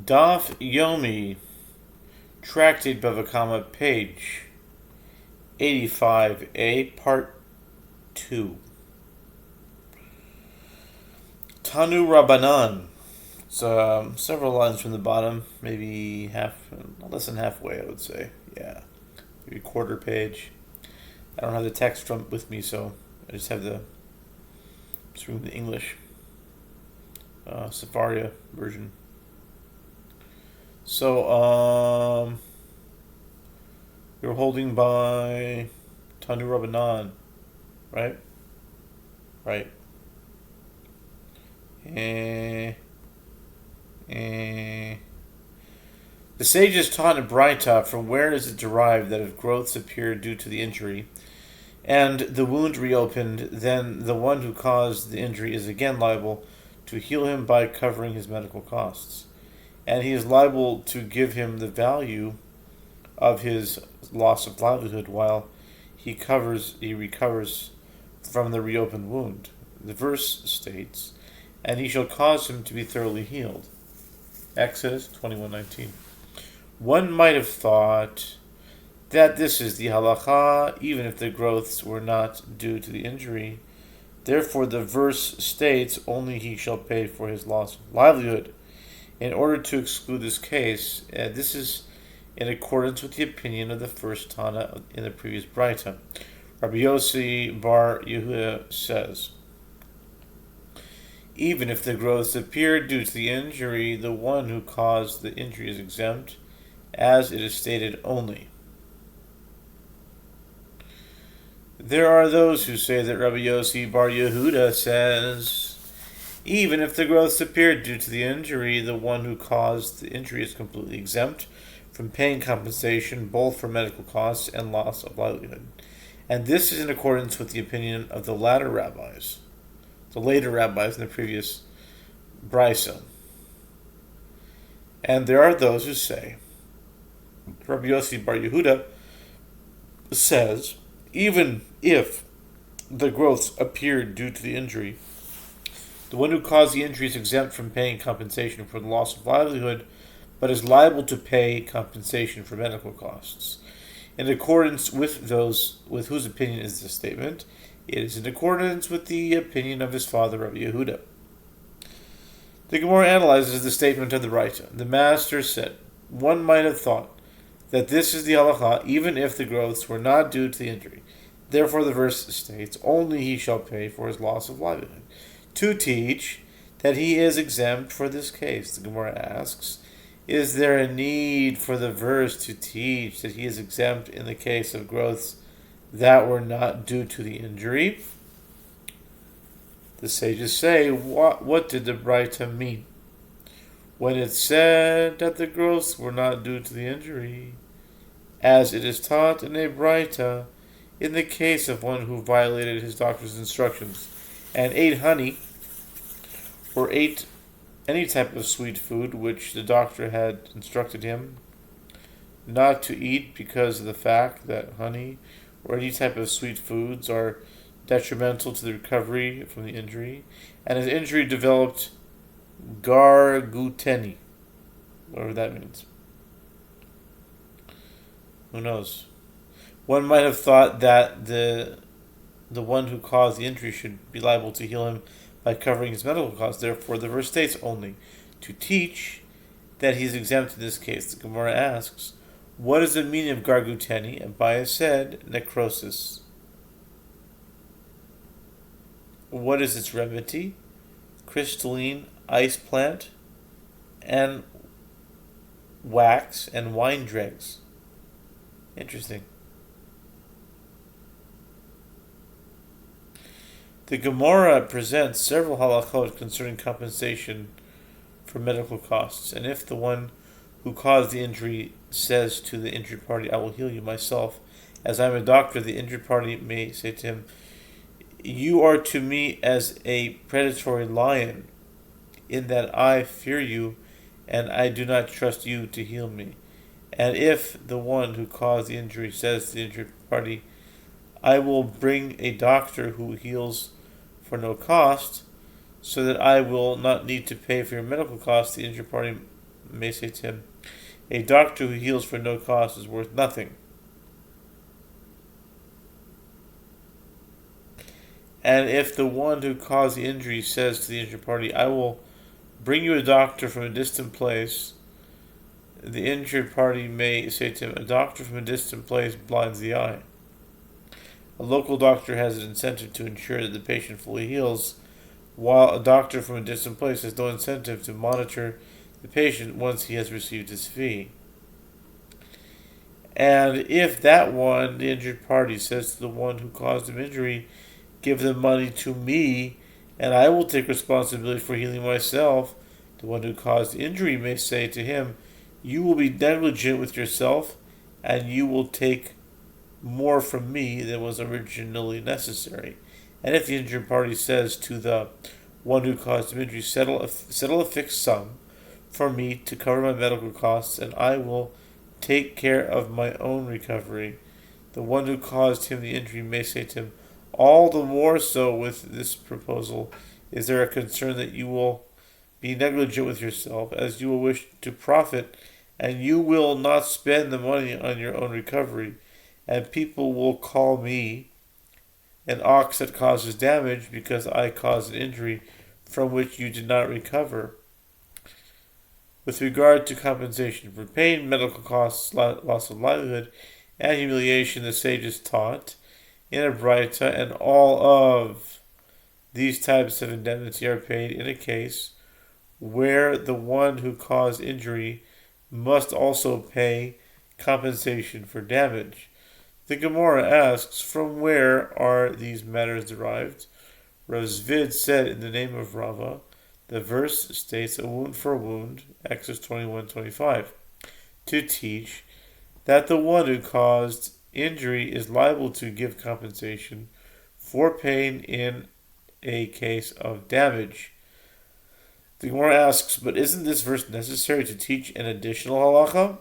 Daf Yomi, Tractate Bava, page 85a, part 2. Tanu Rabbanan. It's several lines from the bottom, maybe less than halfway, I would say. Yeah, maybe a quarter page. I don't have the text with me, so I just have just reading the English Sefaria version. So, you're holding by Tanu Rabbanan, right? Right. The sages taught in Braita, from where is it derived that if growths appear due to the injury, and the wound reopened, then the one who caused the injury is again liable to heal him by covering his medical costs, and he is liable to give him the value of his loss of livelihood while he recovers from the reopened wound. The verse states, "And he shall cause him to be thoroughly healed." Exodus 21:19. One might have thought that this is the halacha, even if the growths were not due to the injury. Therefore, the verse states only he shall pay for his loss of livelihood. In order to exclude this case, this is in accordance with the opinion of the first Tana in the previous Braita. Rabbi Yossi bar Yehuda says, even if the growths appear due to the injury, the one who caused the injury is exempt, as it is stated only. There are those who say that Rabbi Yossi bar Yehuda says, even if the growths appear due to the injury, the one who caused the injury is completely exempt from paying compensation both for medical costs and loss of livelihood. And this is in accordance with the opinion of the later rabbis in the previous brisa. And there are those who say, Rabbi Yossi bar Yehuda says, even if the growths appeared due to the injury, the one who caused the injury is exempt from paying compensation for the loss of livelihood, but is liable to pay compensation for medical costs. In accordance with those with whose opinion is this statement, it is in accordance with the opinion of his father, Rabbi Yehuda. The Gemara analyzes the statement of the Braita. The master said, one might have thought that this is the halacha, even if the growths were not due to the injury. Therefore, the verse states, only he shall pay for his loss of livelihood. To teach that he is exempt for this case, the Gemara asks, is there a need for the verse to teach that he is exempt in the case of growths that were not due to the injury? The sages say, what did the Braita mean when it said that the growths were not due to the injury, as it is taught in a Braita in the case of one who violated his doctor's instructions and ate honey or ate any type of sweet food which the doctor had instructed him not to eat because of the fact that honey or any type of sweet foods are detrimental to the recovery from the injury, and his injury developed garguteni, whatever that means. Who knows? One might have thought that the one who caused the injury should be liable to heal him by covering his medical costs. Therefore, the verse states only to teach that he is exempt in this case. The Gemara asks, what is the meaning of garguteni? And Bava said, necrosis. What is its remedy? Crystalline ice plant and wax and wine dregs. Interesting. The Gemara presents several halachot concerning compensation for medical costs, and if the one who caused the injury says to the injured party, I will heal you myself, as I am a doctor, the injured party may say to him, you are to me as a predatory lion, in that I fear you, and I do not trust you to heal me. And if the one who caused the injury says to the injured party, I will bring a doctor who heals for no cost, so that I will not need to pay for your medical costs, the injured party may say to him, a doctor who heals for no cost is worth nothing. And if the one who caused the injury says to the injured party, I will bring you a doctor from a distant place, the injured party may say to him, a doctor from a distant place blinds the eye. A local doctor has an incentive to ensure that the patient fully heals, while a doctor from a distant place has no incentive to monitor the patient once he has received his fee. And if that one, the injured party, says to the one who caused him injury, give the money to me, and I will take responsibility for healing myself, the one who caused the injury may say to him, you will be negligent with yourself, and you will take more from me than was originally necessary. And if the injured party says to the one who caused him injury, settle a fixed sum for me to cover my medical costs, and I will take care of my own recovery, the one who caused him the injury may say to him, all the more so with this proposal is there a concern that you will be negligent with yourself, as you will wish to profit, and you will not spend the money on your own recovery, and people will call me an ox that causes damage because I caused an injury from which you did not recover. With regard to compensation for pain, medical costs, loss of livelihood, and humiliation, the sages taught in a Braita, and all of these types of indemnity are paid in a case where the one who caused injury must also pay compensation for damage. The Gemara asks, from where are these matters derived? Rav Zvid said in the name of Rava, the verse states a wound for a wound, Exodus 21:25, to teach that the one who caused injury is liable to give compensation for pain in a case of damage. The Gemara asks, but isn't this verse necessary to teach an additional halacha?